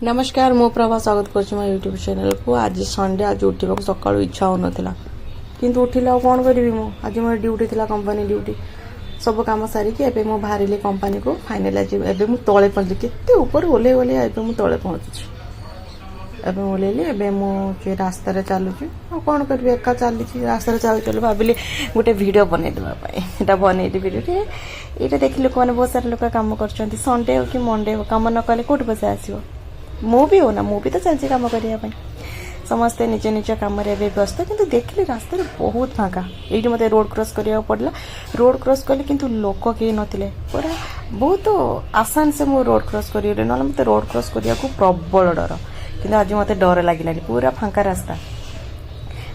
नमस्कार मो प्रभा स्वागत कर यूट्यूब चैनल को। आज संडे आज उठा सका इच्छा हो नाला किंतु उठिले कौन करी मु आज मोर ड्यूटी थी कंपनी ड्यूटी सब कम सारिकी एबे मो बाहर कंपनी को फाइनाल आज एबे मु तले पहुंचली केते ऊपर ओले ओले एबे मु तले पहुंचुची एबे ओलेली एबे मु जे रास्ता रे चलुची कौन करी एका चली रास्ता रे चल चल भाविली गोटे वीडियो बनै देबा पई एटा बनै दे वीडियो एटा देखि लोक माने बहुत सारा लोक काम करछंती संडे हो कि मंडे हो काम न कले कोट बसे आसीबो मु भी हो ना मु भी तो चलती कम करने समस्ते निज निज कम व्यस्त किंतु देखिले रास्ता बहुत फाँका ये मत रोड क्रॉस करा पड़ा रोड क्रॉस कली किंतु लोक कहीं नथिले पूरा बहुत आसान से मु रोड क्रॉस करी ना मत रोड क्रॉस करिया को प्रबल डर किंतु आज मत डर लगिलानी पूरा फाँका रास्ता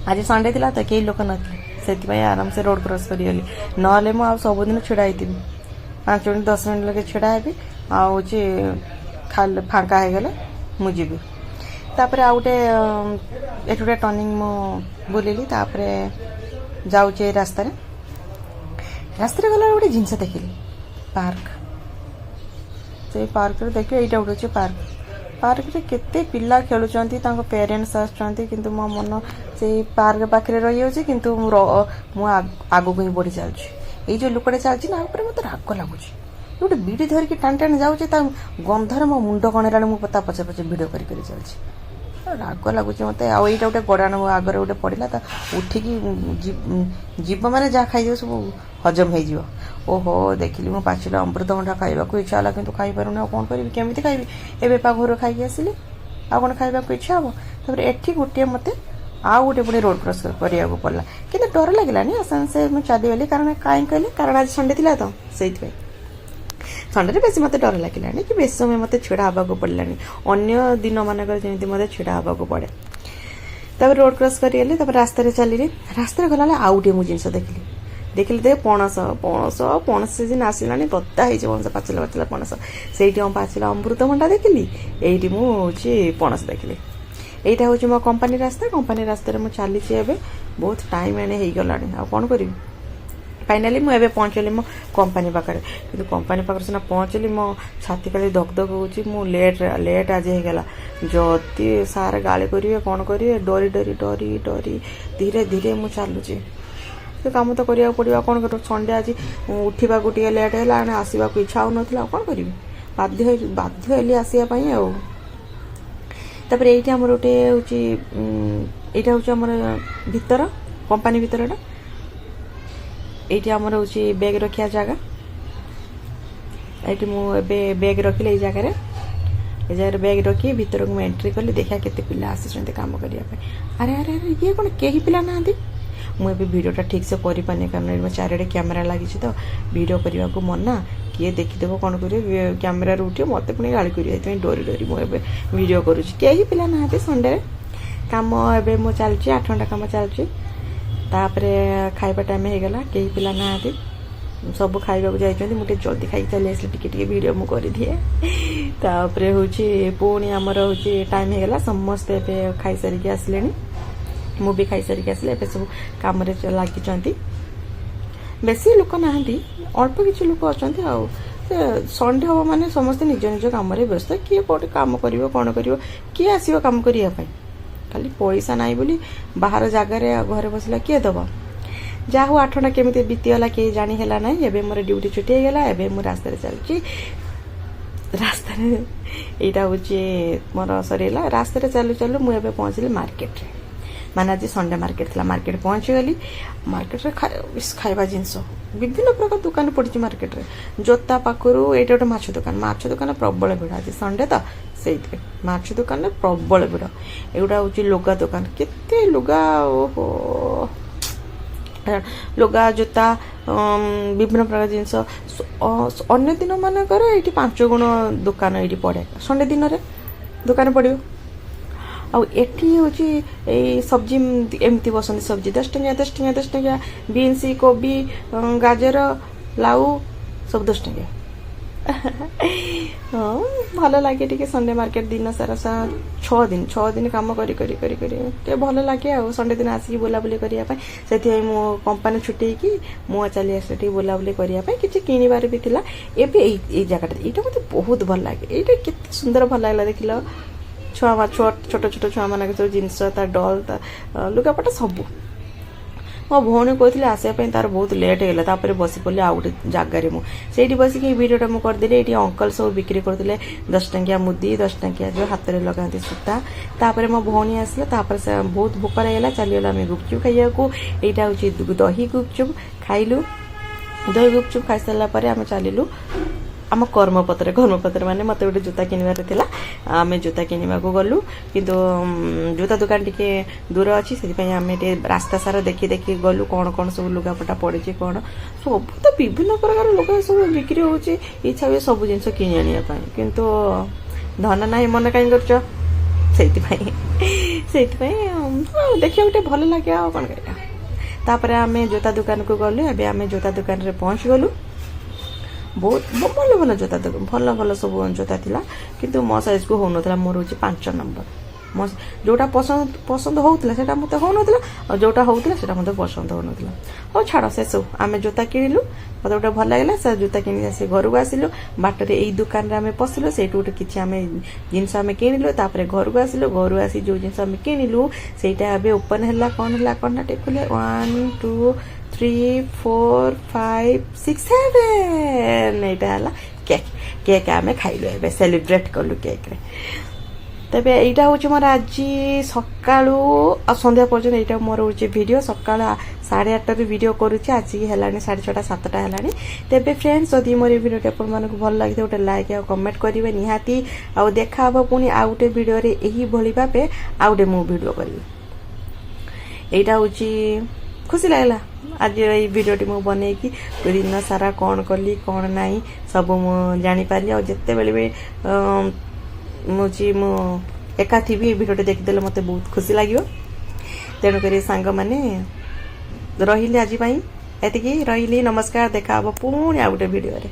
आज संडे थिला तो कई लोक नथिले से आराम से रोड क्रॉस करी ना मुझे सबुदिन छिड़ा होती 5 मिनट 10 मिनट लगे छिड़ा हेबी आउे खाल फाँका हो गले मुझे तापर आ गोटे एट गोटे टर्निंग मु बुलिली तापर जाऊे रास्ता गला गोटे जिनस देखिली पार्क से पार्क देखिए यहाँ गोटे पार्क पार्क रे केते पिला खेलुचंती तांको पेरेंट्स आछंती किंतु मो मन से पार्क पाखरे रही होची किंतु मु आगो को ही बढ़ी चलछी ए जो लुकड़े चलची ना ऊपर मते राग लागुची गोटे बीड़ी धरिकी टाण टाण जाऊे गंधर मो मुंड कणेला मु पता पचे पचे भिड कर चलছি राग लगुच मत आईटा गोटे गड़ाण आगे गोटे पड़ा तो उठिकी जीव मैंने जहाँ खाई सब हजम हो ओहो देखिली मो पाचिला अमृतभंडा खाइबा इच्छा है कि खाई पारूनी कौन करी केमी खाइबी एवं पा घर खाई आसिली आ कौन खाइबा इच्छा हम तापर एठी गोटे मत आउ गोटे पुणी रोड क्रॉस करा पड़ा कि डर लगे आसान से मुझे चलीगली कारण कहीं कहली कारण आज संडे थी तो से संडे बेस मत डर लगे कि बेस समय मत छिड़ा हाँक पड़ानी अन्य दिन मानक जमी मत छिड़ा हाँक पड़े तब रोड क्रॉस करी रास्तार चलिए रास्तार गला आउ गोटे मुझे जिन देखिली देख पणस पणस पणस सीजन आसला गदा हो पाचिला पाचिला पणस से पाचिला अमृतभंडा देखिली ये मुझे पणस देखिली यहाँ हूँ मो कंपनी रास्ता मुझे चली बहुत टाइम एने हो गला आ कौन करी फाइनाली मुझे पहुँचली मो कंपनी पाखे कि कंपनी पाखे सीना पहुँचली मो छाती खाली धकधक हो लेट आज होगला जदि सार गाड़ी करेंगे कौन करेंगे डरी डरी डरी डरी धीरे धीरे मुझे चलुची काम तो करिया पड़ो कौन कर संडे आज उठा टे लेट है आसवा इच्छा हो ना कौन करी बाध्य आसवाई ये आमर गोटे हूँ आमर भीतर कंपनी भीतर ये आमर हूँ बैग रखिया जगह ये मुझे बैग रखिले ये जगह बैग रखी भीतर को एंट्री कली देखा केते पिला आसी काम करने अरे अरे अरे ये कौन कहीं पिला ना मुझे वीडियोटा ठीक से कर पानी कारण चारिड़े कैमेरा लगी तो वीडियो करने को मना किए देखीदेव कौन कर कैमेरा उठे मत पुणी गाड़ी कर डरी डरी मुझे वीडियो करुँच कहीं पिला ना संडे कम ए मो चलती 8 घंटा कम चलती खाइबा टाइम हो गला कहीं पिला ना सब खाइबा जाइए मुझे जल्दी खाई चली आस टे वीडियो मुझे कर दिए तापर हूँ पुणी आमर हूँ टाइम हो गला समस्ते खाई सारिकी आसले मु भी खाई सारिकी आसले ए सब कम लगी बेसी लोक ना अल्प किसी लोक अच्छा संडे हम माने समस्ते निज निज कम व्यस्त किए कौटे कम कर कौन कर किए आसो कम करने खाली पैसा ना बोली बाहर जगार घर बसला किए दब जहाँ हूँ 8 घंटा केमी बीतीगला कहीं जानी है ना एवं मोर ड्यूटी छुट्टी होगला एवं मुझे रास्तार चलती रास्तार यहाँ हूँ मोर सरला रास्तार चलू चलू मुझे पहुँचली मार्केट रे माने आज संडे मार्केट थी मार्केट पहुँची गली मार्केट रे खाइबा जिनस विभिन्न प्रकार दुकान पड़ी मार्केट रे जोता पाखु ये गोटे माछ दुकान प्रबल भिड़ आज संडे तो से माछ दुकान प्रबल भिड़ एगुटा हूँ लुगा दुकान केते लुगा ओहो लुगा जोता विभिन्न प्रकार जिनस अन्य दिन मानकर ये 5 गुण दुकान ये पड़े संडे दिन में दुकान पड़ो आठी हूँ सब्जी एमती बसती सब्जी 10 टंकिया 10 टंकिया 10 टंकिया बीन्स कोबी गाजर लाउ सब 10 टंकिया हाँ भल लगे टे संडे मार्केट दिन सारा 6 दिन कम कर भल लगे आ संडे दिन आसिक बुलाबुली करने से मो कंपनी छुट्टी की मु चली आस बुलाबुली करने किसी किणवार भी था एवं जगह यहाँ मत बहुत भल लगे ये सुंदर भल लगे देख ଛୋଟ ଛୋଟ ଛୁଆମାନଙ୍କ ସବୁ ଜିନିଷ ତା ଡଲ୍ ତା ଲୁଗାପଟା ସବୁ ମୋ ଭଉଣୀ କହିଥିଲେ ଆସିବା ପାଇଁ ତାର ବହୁତ ଲେଟ୍ ହେଇଗଲା ତାପରେ ବସି ପଡ଼ିଲି ଆଉ ଗୋଟେ ଜାଗାରେ ମୁଁ ସେଇଠି ବସିକି ଏଇ ଭିଡ଼ିଓଟା ମୁଁ କରିଦେଲି ଏଇଠି ଅଙ୍କଲ ସବୁ ବିକ୍ରି କରୁଥିଲେ 10 ଟଙ୍କିଆ ମୁଦି 10 ଟଙ୍କିଆ ଯେଉଁ ହାତରେ ଲଗାନ୍ତି ସୂତା ତାପରେ ମୋ ଭଉଣୀ ଆସିଲା ତାପରେ ସେ ବହୁତ ଭୋକ ଲାଗିଲା ଚାଲିଗଲା ଆମେ ଗୁପଚୁପ୍ ଖାଇବାକୁ ଏଇଟା ହେଉଛି ଦହି ଗୁପଚୁପ୍ ଖାଇଲୁ ଦହି ଗୁପଚୁପ୍ ଖାଇସାରିଲା ପରେ ଆମେ ଚାଲିଲୁ ଆମ କର୍ମପତ୍ର ମାନେ ମୋତେ ଗୋଟେ ଜୋତା କିଣିବାର ଥିଲା ଆମେ ଜୋତା କିଣିବାକୁ ଗଲୁ କିନ୍ତୁ ଜୋତା ଦୋକାନ ଟିକେ ଦୂର ଅଛି ସେଥିପାଇଁ ଆମେ ଟିକେ ରାସ୍ତା ସାରା ଦେଖି ଗଲୁ କ'ଣ କ'ଣ ସବୁ ଲୁଗାପଟା ପଡ଼ିଛି କ'ଣ ସବୁ ତ ବିଭିନ୍ନ ପ୍ରକାର ଲୁଗା ସବୁ ବିକ୍ରି ହେଉଛି ଇଚ୍ଛା ହୁଏ ସବୁ ଜିନିଷ କିଣି ଆଣିବା ପାଇଁ କିନ୍ତୁ ଧନ ନାହିଁ ମନ କାହିଁ କରୁଛ ସେଇଥିପାଇଁ ଦେଖିବାକୁ ଟିକେ ଭଲ ଲାଗେ ଆଉ କ'ଣ କରିବା ତାପରେ ଆମେ ଜୋତା ଦୋକାନକୁ ଗଲୁ ଏବେ ଆମେ ଜୋତା ଦୋକାନରେ ପହଞ୍ଚିଗଲୁ ବହୁତ ଭଲ ଜୋତା ଭଲ ସବୁ ଜୋତା ଥିଲା କିନ୍ତୁ ମୋ ସାଇଜ୍କୁ ହେଉନଥିଲା ମୋର ହେଉଛି 5 ନମ୍ବର ଯୋଉଟା ପସନ୍ଦ ହେଉଥିଲା ସେଇଟା ମୋତେ ହେଉନଥିଲା ଆଉ ଯୋଉଟା ହେଉଥିଲା ସେଇଟା ମୋତେ ପସନ୍ଦ ହେଉନଥିଲା ହଉ ଛାଡ଼ ସେସବୁ ଆମେ ଜୋତା କିଣିଲୁ ମୋତେ ଗୋଟେ ଭଲ ଲାଗିଲା ସେ ଜୋତା କିଣିକି ଆସି ଘରକୁ ଆସିଲୁ ବାଟରେ ଏଇ ଦୋକାନରେ ଆମେ ପଶିଲୁ ସେଇଠୁ ଗୋଟେ କିଛି ଆମେ ଜିନିଷ ଆମେ କିଣିଲୁ ତାପରେ ଘରକୁ ଆସିଲୁ ଘରୁ ଆସି ଯେଉଁ ଜିନିଷ ଆମେ କିଣିଲୁ ସେଇଟା ଏବେ ଓପନ୍ ହେଲା କ'ଣ ନା ଟେକୁଲେ 1 2 3 4 5 6 7 এইটা হল কেক আমি খাইলু এবে সেলিব্রেট কলু কেক্রে তবে এইটা হচ্ছে মোর আজি সকালু সন্ধ্যা পর্যন্ত এইটা মোর হচ্ছে ভিডিও সকাল 8:30 ভিডিও করুছি আজি হেলানি 6:30 7টা হেলানি তবে ফ্রেন্ডস যদি মোর এই ভিডিওটা আপনাদের ভাল লাগে গোটে লাইক আর কমেন্ট করিবে নিহাতি আর দেখা হব পুনি আউ গোটে ভিডিওরে এই ভলি ভাবে আউ গোটে মু ভিডিও করিবি এইটা হচ্ছে खुशी लगला आज ये वीडियोटी मु बनैकी दिन सारा कौन कली कौन नहीं सब मु जानी पारी आ जत्ते बेले भी मु एका थी भी वीडियोटी देखिदेले मते बहुत खुशी लागियो तेणु करी सांग माने रहिले आज पई एतिकी रहिली नमस्कार देखा अब पुणी आ गोटे वीडियो रे।